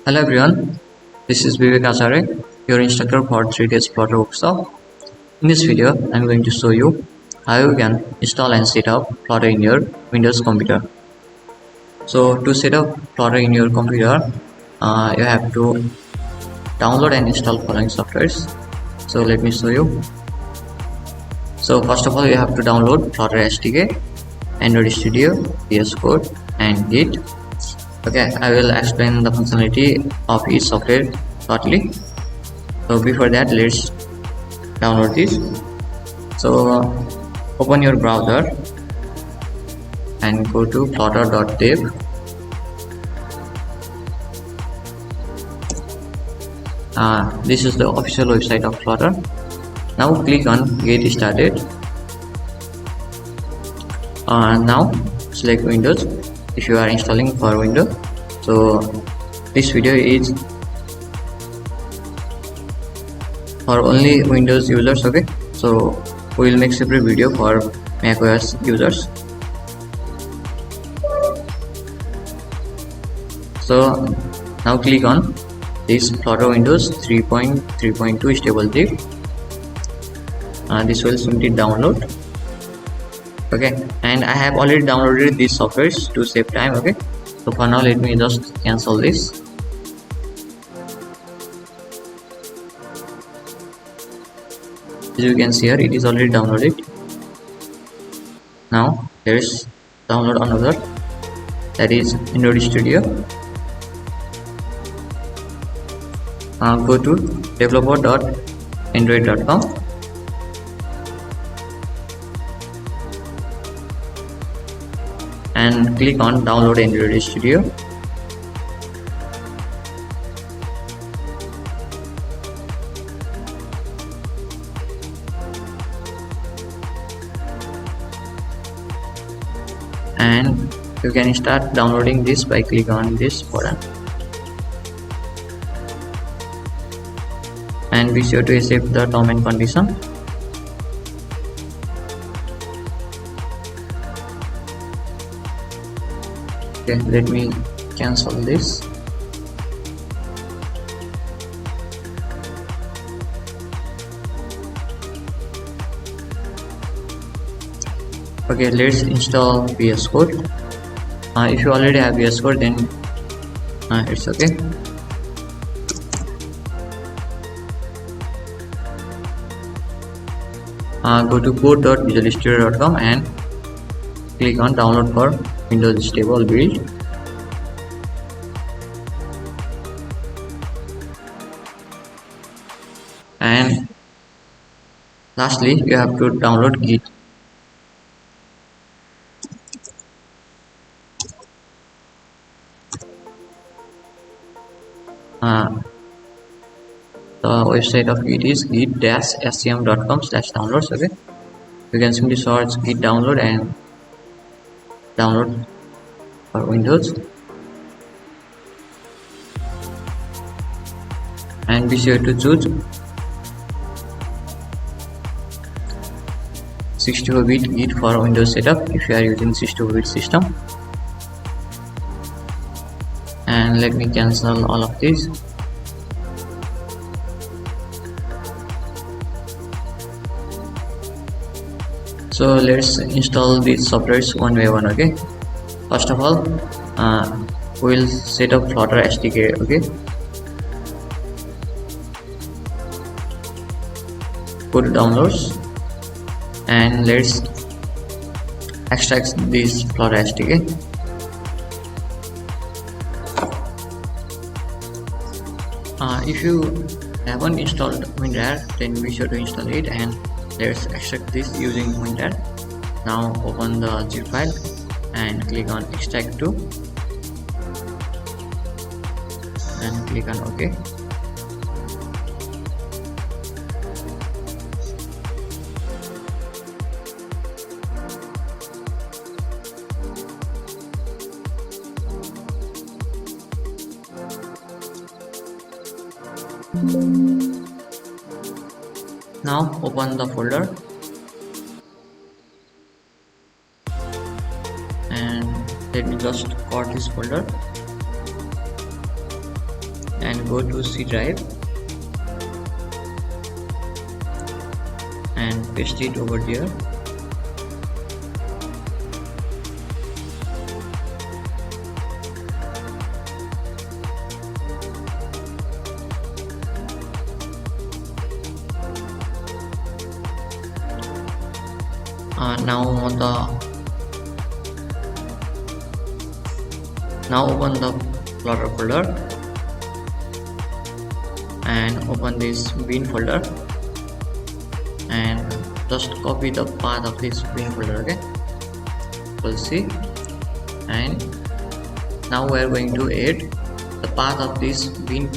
Hello everyone, this is Vivek Acharya, your instructor for 3 days Flutter workshop. In this video, I am going to show you how you can install and set up Flutter in your Windows computer. So to set up Flutter in your computer, you have to download and install following softwares. So let me show you. So first of all, you have to download Flutter SDK, Android Studio, VS Code and Git. Okay, I will explain the functionality of each software shortly. So before that, let's download this. So open your browser and go to flutter.dev. This is the official website of Flutter. Now click on get started. Now select Windows if you are installing for Windows. So this video is for only Windows users. Okay, so we will make separate video for macOS users. So now click on this Flutter Windows 3.3.2 stable zip. This will simply download. Okay, and I have already downloaded these softwares to save time. Okay, so for now let me just cancel this. As you can see here, it is already downloaded. Now there is download another, that is Android Studio. Go to developer.android.com and click on download Android Studio. And you can start downloading this by clicking on this button. And be sure to accept the term and condition. Okay, let me cancel this. Okay, let's install VS Code. If you already have VS Code, then it's okay. Go to code.visualstudio.com and click on download for Windows stable build. And lastly, you have to download Git. The website of Git is git-scm.com/downloads. Okay, you can simply search Git download and download for Windows. And be sure to choose 64-bit Git for Windows setup if you are using 64-bit system. And let me cancel all of these. So let's install these softwares one by one. Okay, first of all, we'll set up Flutter SDK. Okay, go to downloads and let's extract this Flutter SDK. If you haven't installed WinRAR, then be sure to install it, and let's extract this using WinRAR. Now open the zip file and click on extract to and click on OK. Now open the folder and let me just cut this folder. and go to C drive and paste it over there. Now open the Flutter folder and open this bin folder and just copy the path of this bin folder. Okay, we'll see. And now we are going to add the path of this bin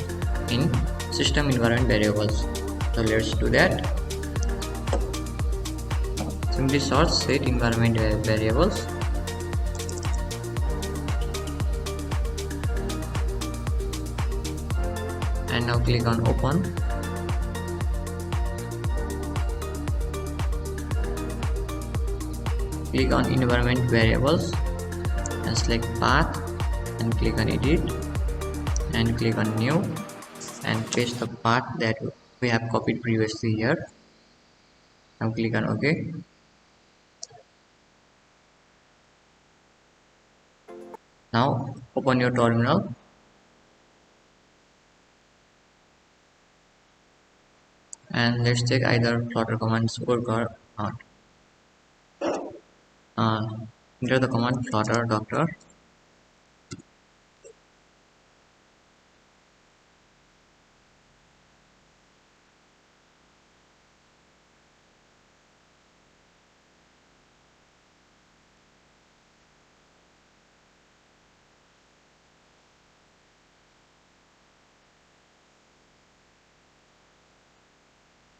in system environment variables. So let's do that. Simply search set environment variables and now click on open. Click on environment variables and select path and click on edit and click on new and paste the path that we have copied previously here. Now click on OK. Now open your terminal and let's check either Flutter commands work or not. Enter the command flutter doctor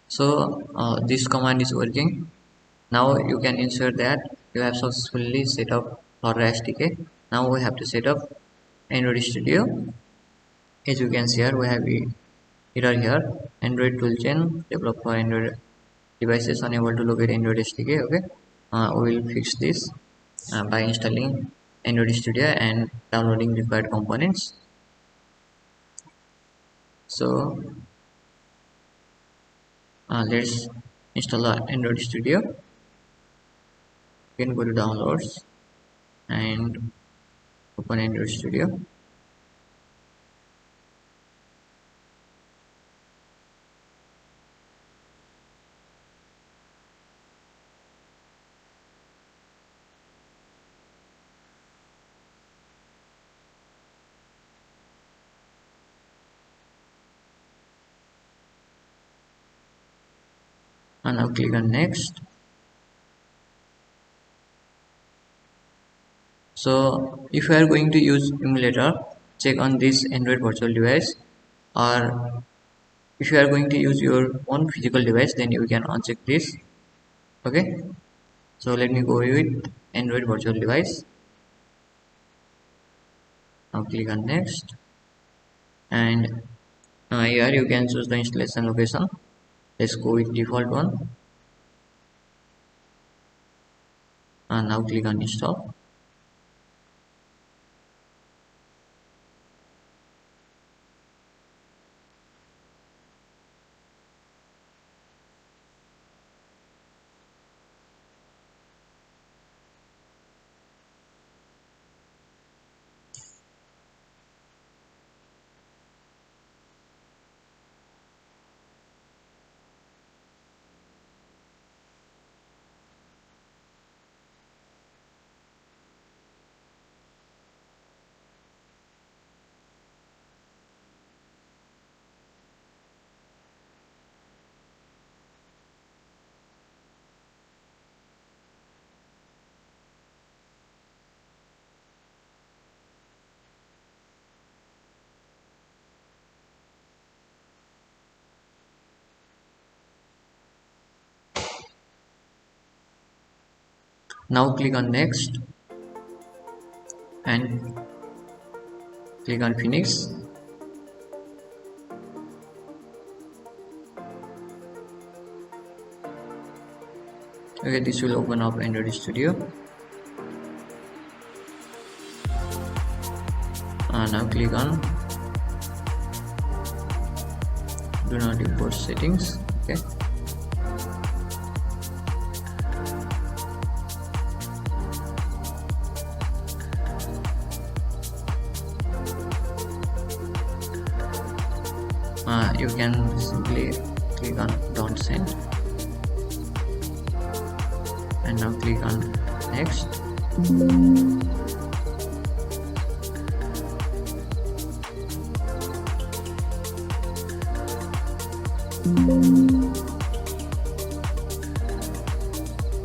so this command is working. Now you can ensure that you have successfully set up Flutter SDK. Now we have to set up Android Studio. As you can see here, we have error here, Android toolchain developed for Android devices unable to locate Android SDK. Okay, we will fix this by installing Android Studio and downloading required components. So let's install the Android Studio. You can go to downloads and open Android Studio. And now click on next. So if you are going to use emulator, check on this Android virtual device, or if you are going to use your own physical device, then you can uncheck this. Okay, so let me go with Android virtual device. Now click on next and here you can choose the installation location. Let's go with default one and now click on install. Now click on next and click on finish. Okay, this will open up Android Studio. Now click on do not import settings. Okay, you can simply click on don't send and now click on next.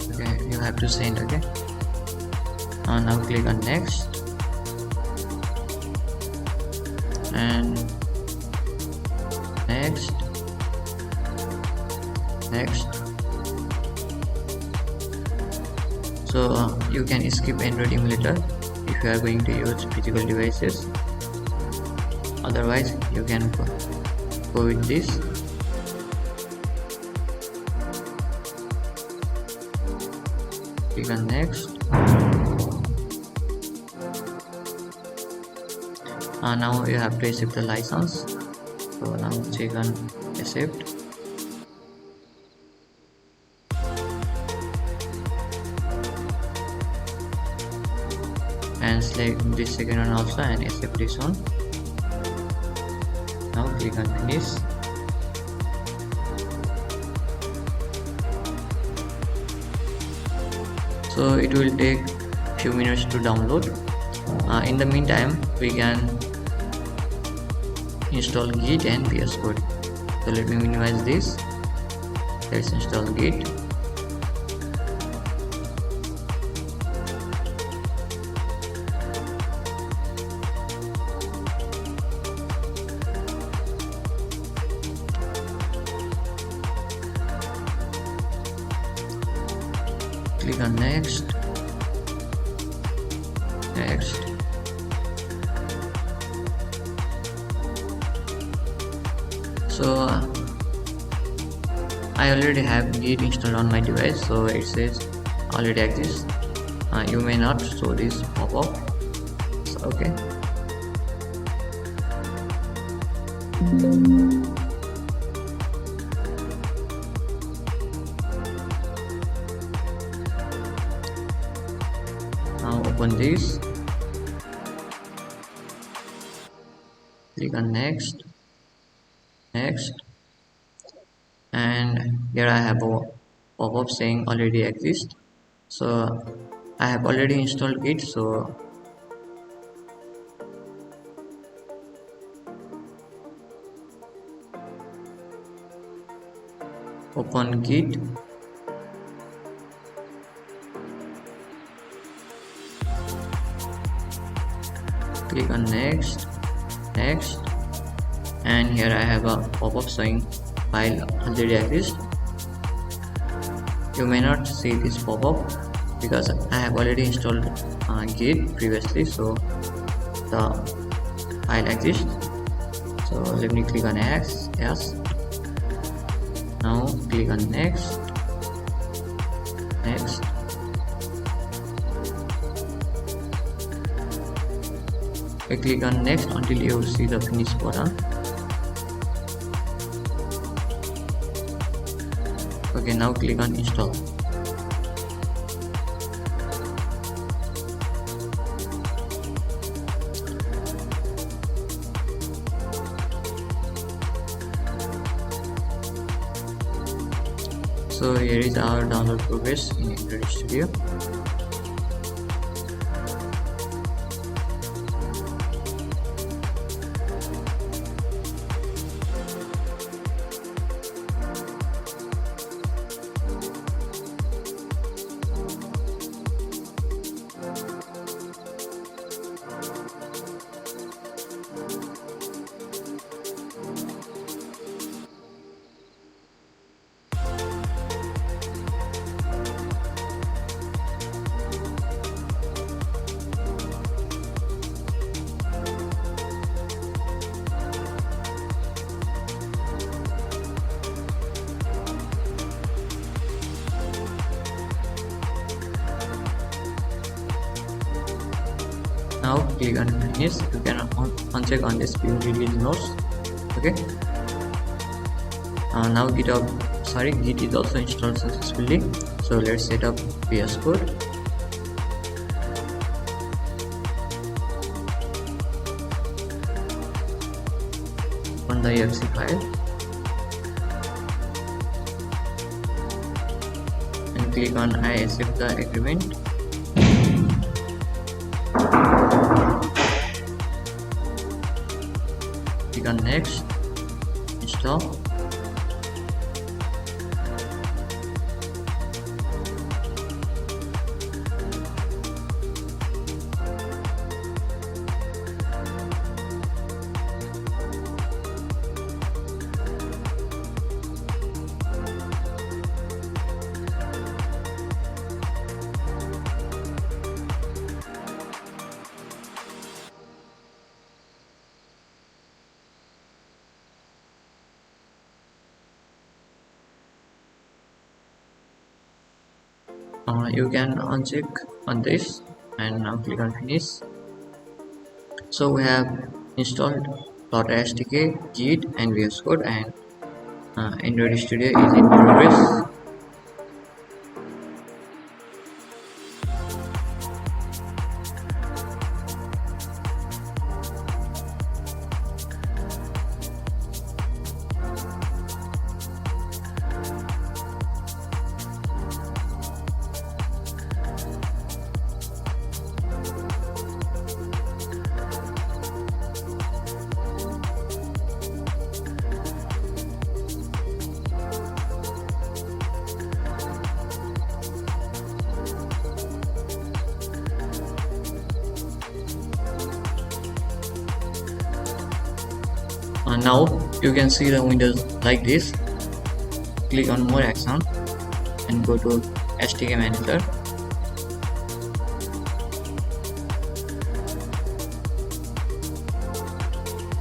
Okay, you have to send. Okay, now click on next and next. So you can skip Android emulator if you are going to use physical devices. Otherwise you can go with this. Click on next. Now you have to accept the license. So now check on accept. And select this second one also and accept this one. Now click on finish. So it will take few minutes to download. In the meantime we can install Git and VS Code. So let me minimize this. Let's install Git. Click on next. So I already have Git installed on my device, so it says already exists. You may not show this pop-up. So, okay. Now open this. Click on next, and here I have a pop-up saying already exists. So I have already installed Git, so open Git. Click on next, and here I have a pop-up saying file already exists. You may not see this pop-up because I have already installed Git previously, so the file exists. So let me click on yes. Now click on next. I click on next until you see the finish button. Okay, now click on install. So here is our download progress in Android Studio. Now click on finish. You can uncheck on this view release notes. Okay, Now Git is also installed successfully. So let's set up VS Code. Open the exe file and click on I accept the agreement. Click on next, install. You can uncheck on this and now click on finish. So we have installed Flutter SDK, Git and VS Code, and Android Studio is in progress. Now you can see the windows like this. Click on more action and go to SDK manager.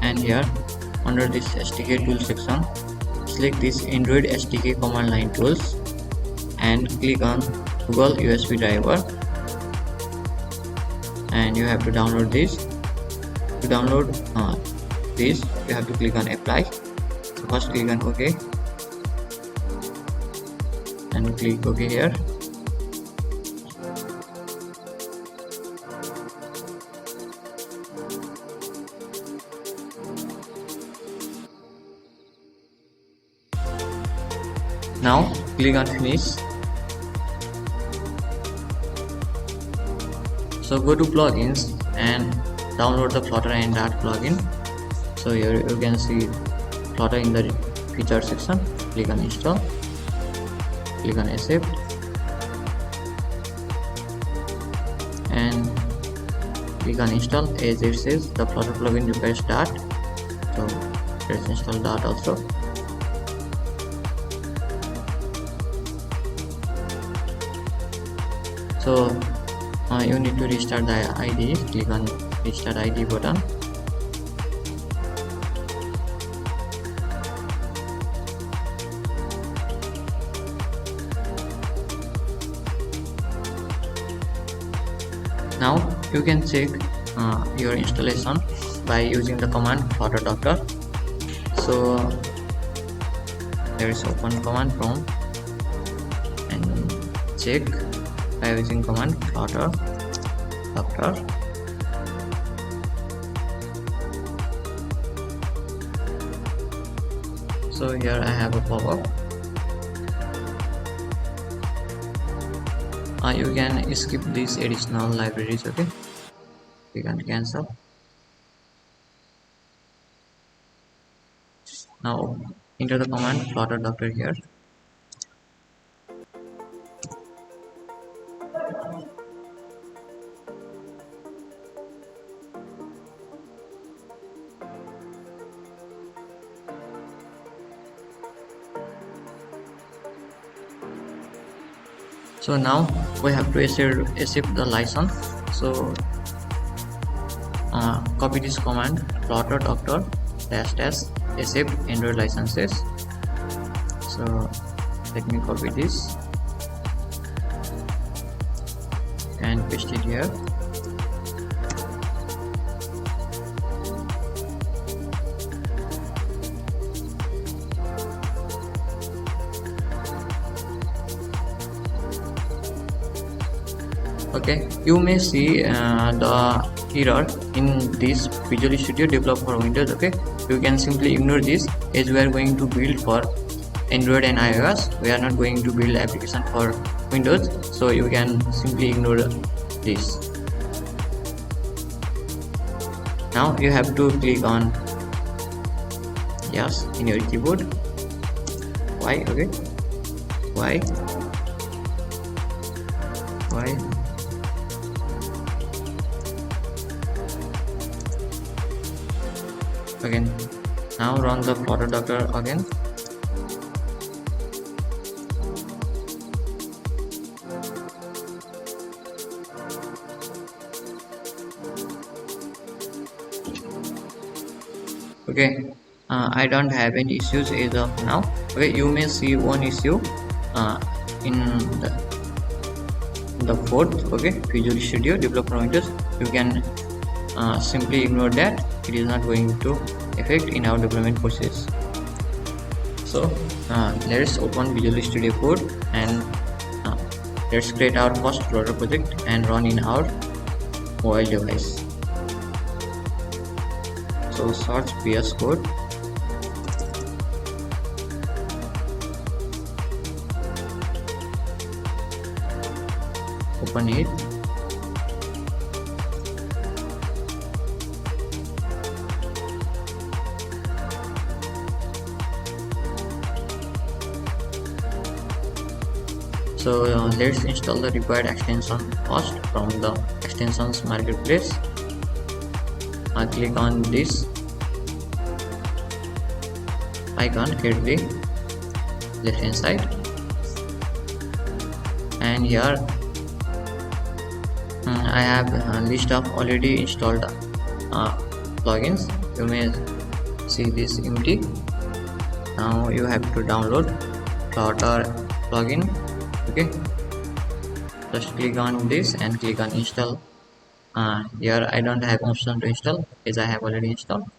And here under this SDK tool section, select this Android SDK command line tools and click on Google USB driver, and you have to download this. To download this, you have to click on apply. So first click on OK and click OK here. Now click on finish. So go to plugins and download the Flutter and Dart plugin. So here you can see Flutter in the feature section. Click on install, click on accept, and click on install. As it says, the Flutter plugin requires Dart, so let's install Dart also. So you need to restart the IDE. Click on restart IDE button. Now you can check your installation by using the command Flutter Doctor. So there is open command prompt and check by using command Flutter Doctor. So here I have a pop-up. You can skip these additional libraries. Okay, you can cancel. Now enter the command Flutter Doctor here. So now we have to accept the license. So copy this command Flutter Doctor -- accept Android licenses. So let me copy this and paste it here. Okay, you may see the error in this Visual Studio developed for Windows. Okay, you can simply ignore this, as we are going to build for Android and iOS. We are not going to build application for Windows, so you can simply ignore this. Now you have to click on yes in your keyboard. Why? Okay, why again. Now run the Flutter Docker again. Okay, I don't have any issues as of now. Okay, you may see one issue in the fourth. Okay, Visual Studio developed for Windows. You can simply ignore that. It is not going to affect in our development process. So let's open Visual Studio Code and let's create our first Flutter project and run in our mobile device. So search VS Code, open it. So let's install the required extension first from the extensions marketplace. Click on this icon at the left hand side, and here I have a list of already installed plugins. You may see this empty. Now you have to download Flutter plugin. Okay, just click on this and click on install. Here I don't have option to install, as I have already installed,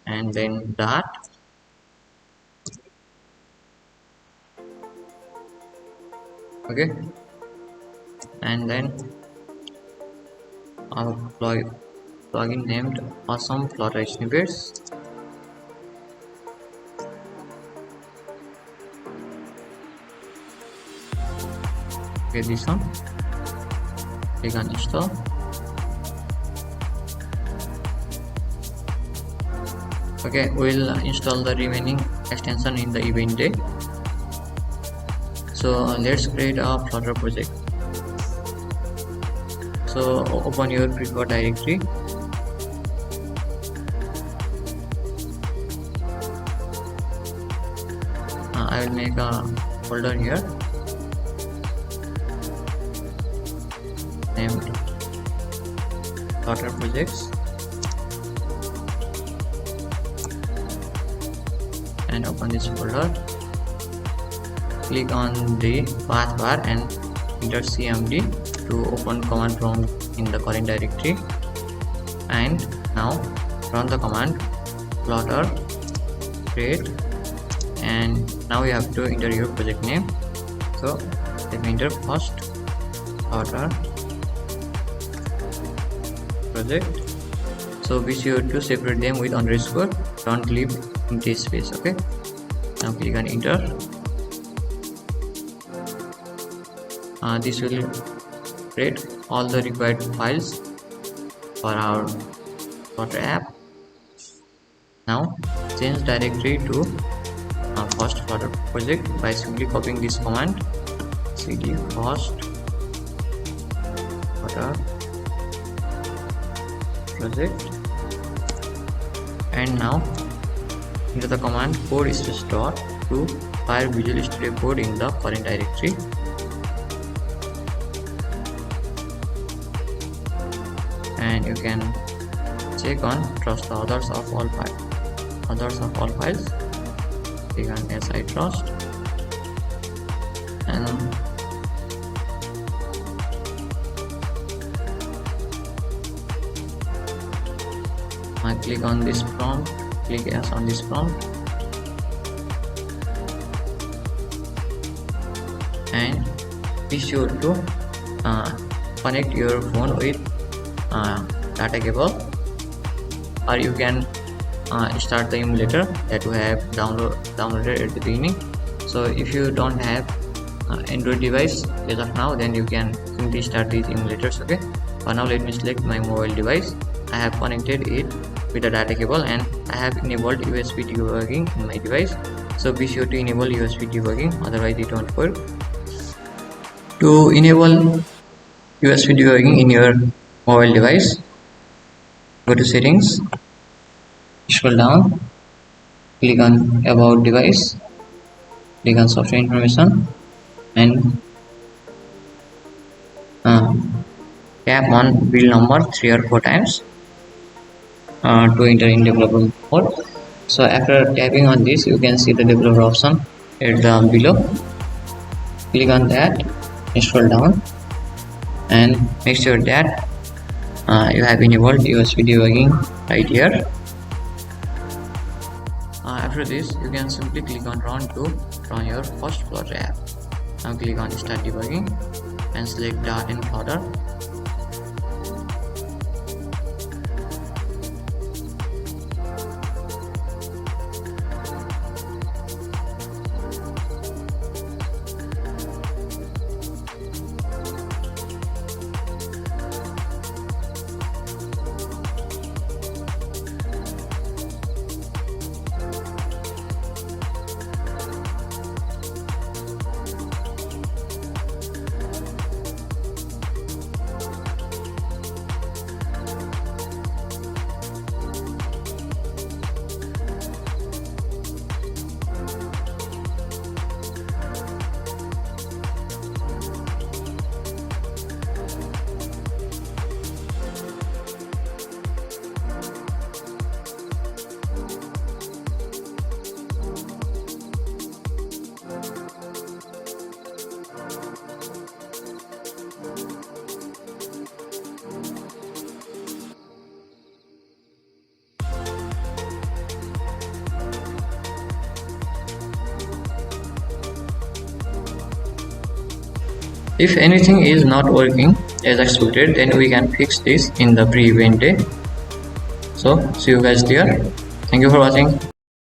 and then that. Okay, and then our plugin named awesome Flutter snippets. Okay, this one. Click on install. Okay, we'll install the remaining extension in the event day. So let's create a Flutter project. So open your preferred directory. I will make a folder here named Flutter projects, and open this folder. Click on the path bar and enter cmd to open command prompt in the current directory, and now run the command flutter create, and now you have to enter your project name. So let me enter first Flutter project. So be sure to separate them with underscore, don't leave empty space. Okay, now click on enter. This will create all the required files for our Flutter app. Now change directory to first Flutter project by simply copying this command cd first Flutter project, and now enter the command code is restored to fire Visual Studio Code in the current directory. And you can check on trust the others of all files. Click on yes I trust, and I click on this prompt. Click yes on this prompt, and be sure to connect your phone with data cable, or you can start the emulator that you have downloaded at the beginning. So if you don't have Android device as of now, then you can simply start these emulators. Okay, for now let me select my mobile device. I have connected it with a data cable and I have enabled USB debugging in my device. So be sure to enable USB debugging, otherwise it won't work. To enable USB debugging in your mobile device, go to settings, scroll down, click on about device, click on software information, and tap on build number 3 or 4 times to enter in developer mode. So after tapping on this, you can see the developer option at the below. Click on that, scroll down, and make sure that you have enabled USB debugging right here. After this, you can simply click on run to run your first Flutter app. Now click on start debugging and select Dart in Flutter. If anything is not working as expected, then we can fix this in the pre-event day. So see you guys there. Thank you for watching.